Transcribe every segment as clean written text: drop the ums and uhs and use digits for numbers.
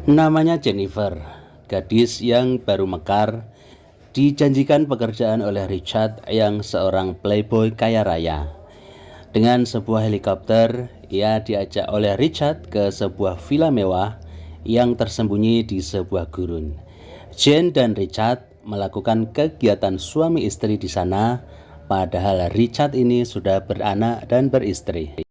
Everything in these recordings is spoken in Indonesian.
Namanya Jennifer, gadis yang baru mekar, dijanjikan pekerjaan oleh Richard yang seorang playboy kaya raya. Dengan sebuah helikopter, ia diajak oleh Richard ke sebuah villa mewah yang tersembunyi di sebuah gurun. Jane dan Richard melakukan kegiatan suami istri di sana, padahal Richard ini sudah beranak dan beristri.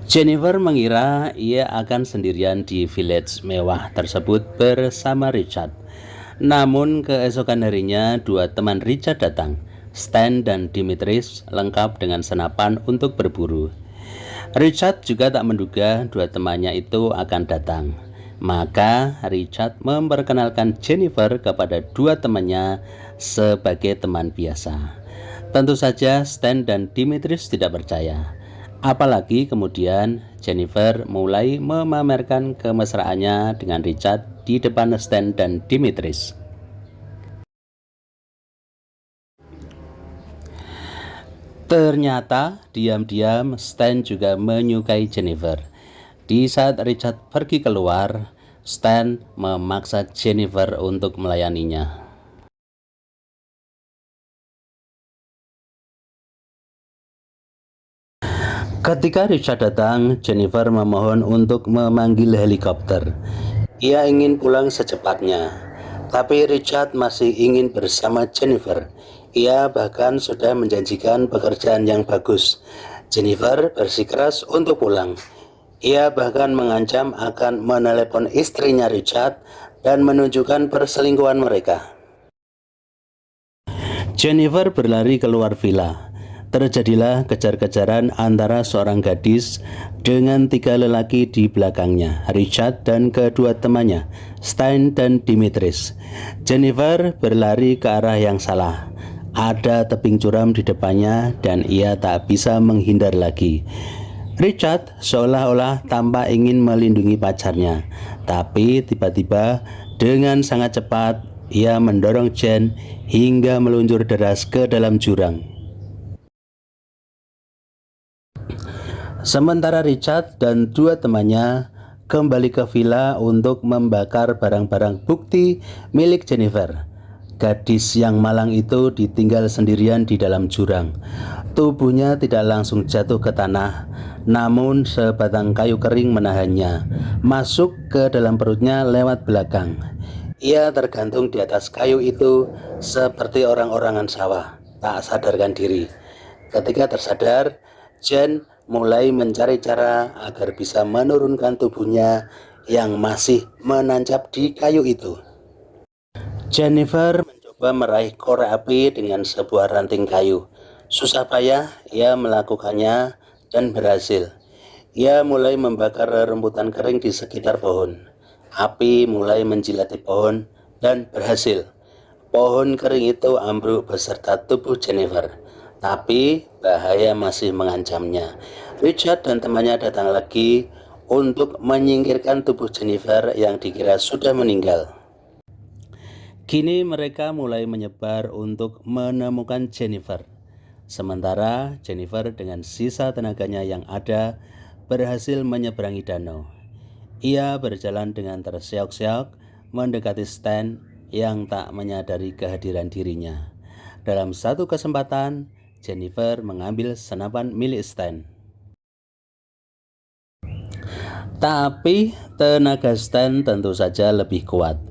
Jennifer mengira ia akan sendirian di village mewah tersebut bersama Richard. Namun keesokan harinya dua teman Richard datang, Stan dan Dimitris, lengkap dengan senapan untuk berburu. Richard juga tak menduga dua temannya itu akan datang. Maka Richard memperkenalkan Jennifer kepada dua temannya sebagai teman biasa. Tentu saja Stan dan Dimitris tidak percaya. Apalagi kemudian Jennifer mulai memamerkan kemesraannya dengan Richard di depan Stan dan Dimitris. Ternyata diam-diam Stan juga menyukai Jennifer. Di saat Richard pergi keluar, Stan memaksa Jennifer untuk melayaninya. Ketika Richard datang, Jennifer memohon untuk memanggil helikopter. Ia ingin pulang secepatnya, tapi Richard masih ingin bersama Jennifer. Ia bahkan sudah menjanjikan pekerjaan yang bagus. Jennifer bersikeras untuk pulang. Ia bahkan mengancam akan menelepon istrinya Richard dan menunjukkan perselingkuhan mereka. Jennifer berlari keluar villa. Terjadilah kejar-kejaran antara seorang gadis dengan tiga lelaki di belakangnya, Richard dan kedua temannya, Stan dan Dimitris. Jennifer berlari ke arah yang salah. Ada tebing curam di depannya dan ia tak bisa menghindar lagi. Richard seolah-olah tampak ingin melindungi pacarnya, tapi tiba-tiba dengan sangat cepat ia mendorong Jane hingga meluncur deras ke dalam jurang. Sementara Richard dan dua temannya kembali ke villa untuk membakar barang-barang bukti milik Jennifer. Gadis yang malang itu ditinggal sendirian di dalam jurang. Tubuhnya tidak langsung jatuh ke tanah, namun sebatang kayu kering menahannya, masuk ke dalam perutnya lewat belakang. Ia tergantung di atas kayu itu seperti orang-orangan sawah, tak sadarkan diri. Ketika tersadar, Jane mulai mencari cara agar bisa menurunkan tubuhnya yang masih menancap di kayu itu. Jennifer mencoba meraih korek api dengan sebuah ranting kayu. Susah payah ia melakukannya dan berhasil. Ia mulai membakar rerumputan kering di sekitar pohon. Api mulai menjilati pohon dan berhasil. Pohon kering itu ambruk beserta tubuh Jennifer. Tapi bahaya masih mengancamnya. Richard dan temannya datang lagi untuk menyingkirkan tubuh Jennifer yang dikira sudah meninggal. Kini mereka mulai menyebar untuk menemukan Jennifer. Sementara Jennifer dengan sisa tenaganya yang ada berhasil menyeberangi danau. Ia berjalan dengan terseok-seok mendekati Stan yang tak menyadari kehadiran dirinya. Dalam satu kesempatan, Jennifer mengambil senapan milik Stan. Tapi tenaga Stan tentu saja lebih kuat.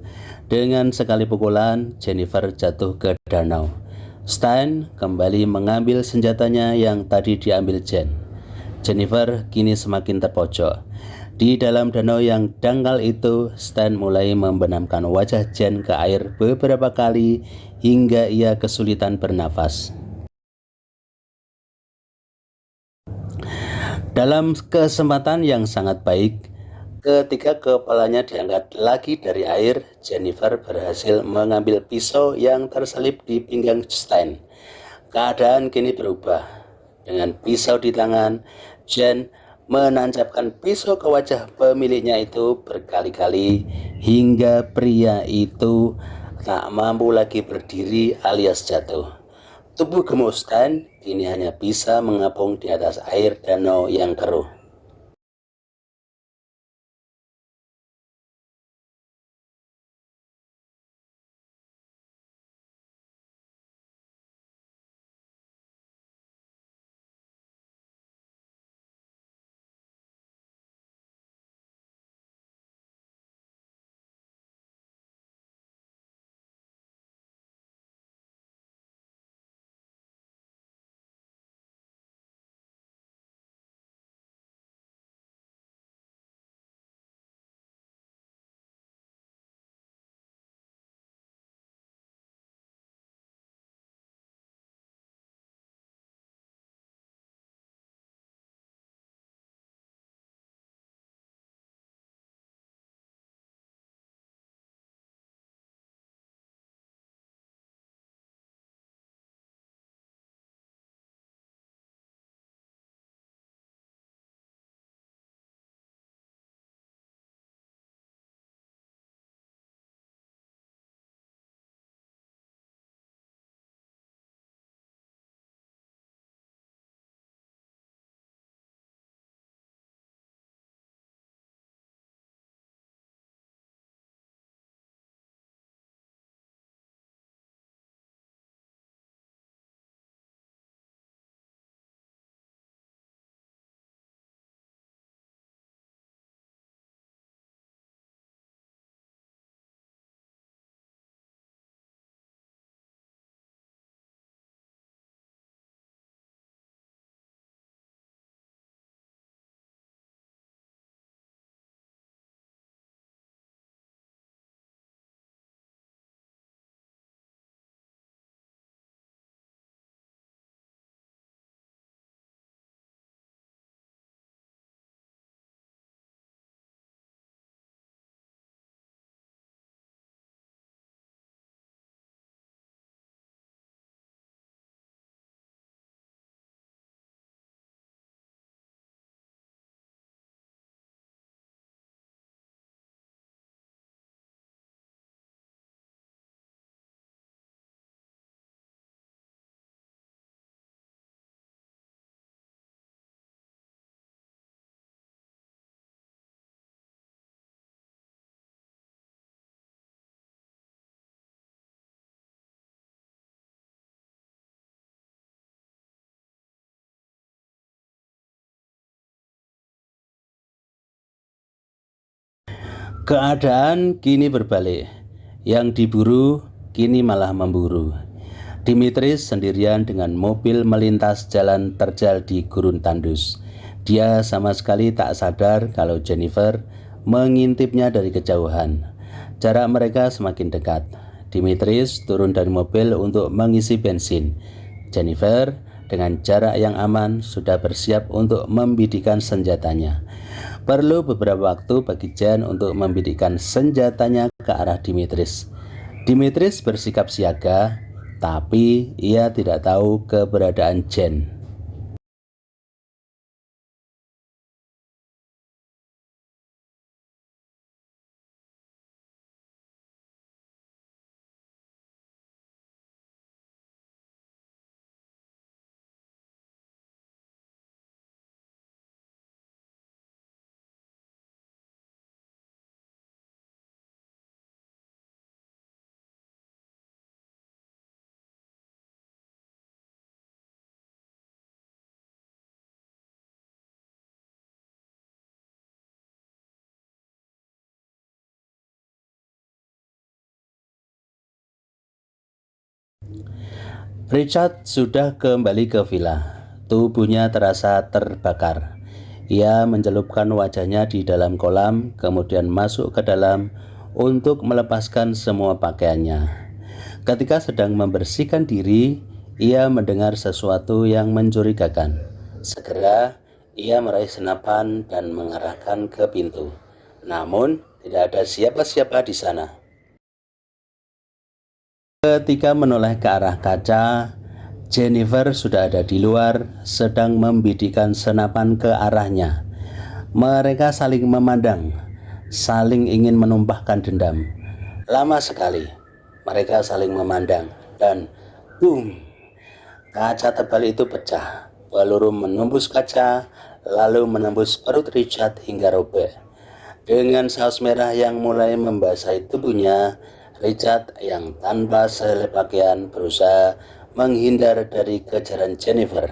Dengan sekali pukulan, Jennifer jatuh ke danau. Stan kembali mengambil senjatanya yang tadi diambil Jane. Jennifer kini semakin terpojok. Di dalam danau yang dangkal itu, Stan mulai membenamkan wajah Jane ke air beberapa kali hingga ia kesulitan bernafas. Dalam kesempatan yang sangat baik, ketika kepalanya diangkat lagi dari air, Jennifer berhasil mengambil pisau yang terselip di pinggang Stan. Keadaan kini berubah. Dengan pisau di tangan, Jane menancapkan pisau ke wajah pemiliknya itu berkali-kali hingga pria itu tak mampu lagi berdiri alias jatuh. Tubuh gemuk Stan kini hanya bisa mengapung di atas air danau yang keruh. Keadaan kini berbalik. Yang diburu kini malah memburu. Dimitris sendirian dengan mobil melintas jalan terjal di gurun tandus. Dia sama sekali tak sadar kalau Jennifer mengintipnya dari kejauhan. Jarak mereka semakin dekat. Dimitris turun dari mobil untuk mengisi bensin. Jennifer dengan jarak yang aman sudah bersiap untuk membidikan senjatanya. Perlu beberapa waktu bagi Jen untuk membidikan senjatanya ke arah Dimitris. Dimitris bersikap siaga, tapi ia tidak tahu keberadaan Jen. Richard sudah kembali ke villa. Tubuhnya terasa terbakar. Ia mencelupkan wajahnya di dalam kolam, kemudian masuk ke dalam untuk melepaskan semua pakaiannya. Ketika sedang membersihkan diri, ia mendengar sesuatu yang mencurigakan. Segera ia meraih senapan dan mengarahkan ke pintu. Namun tidak ada siapa-siapa di sana. Ketika menoleh ke arah kaca, Jennifer sudah ada di luar, sedang membidikan senapan ke arahnya. Mereka saling memandang, saling ingin menumpahkan dendam. Lama sekali mereka saling memandang, dan boom, kaca tebal itu pecah. Peluru menembus kaca, lalu menembus perut Richard hingga robek. Dengan saus merah yang mulai membasahi tubuhnya, Richard yang tanpa sehelai pakaian berusaha menghindar dari kejaran Jennifer.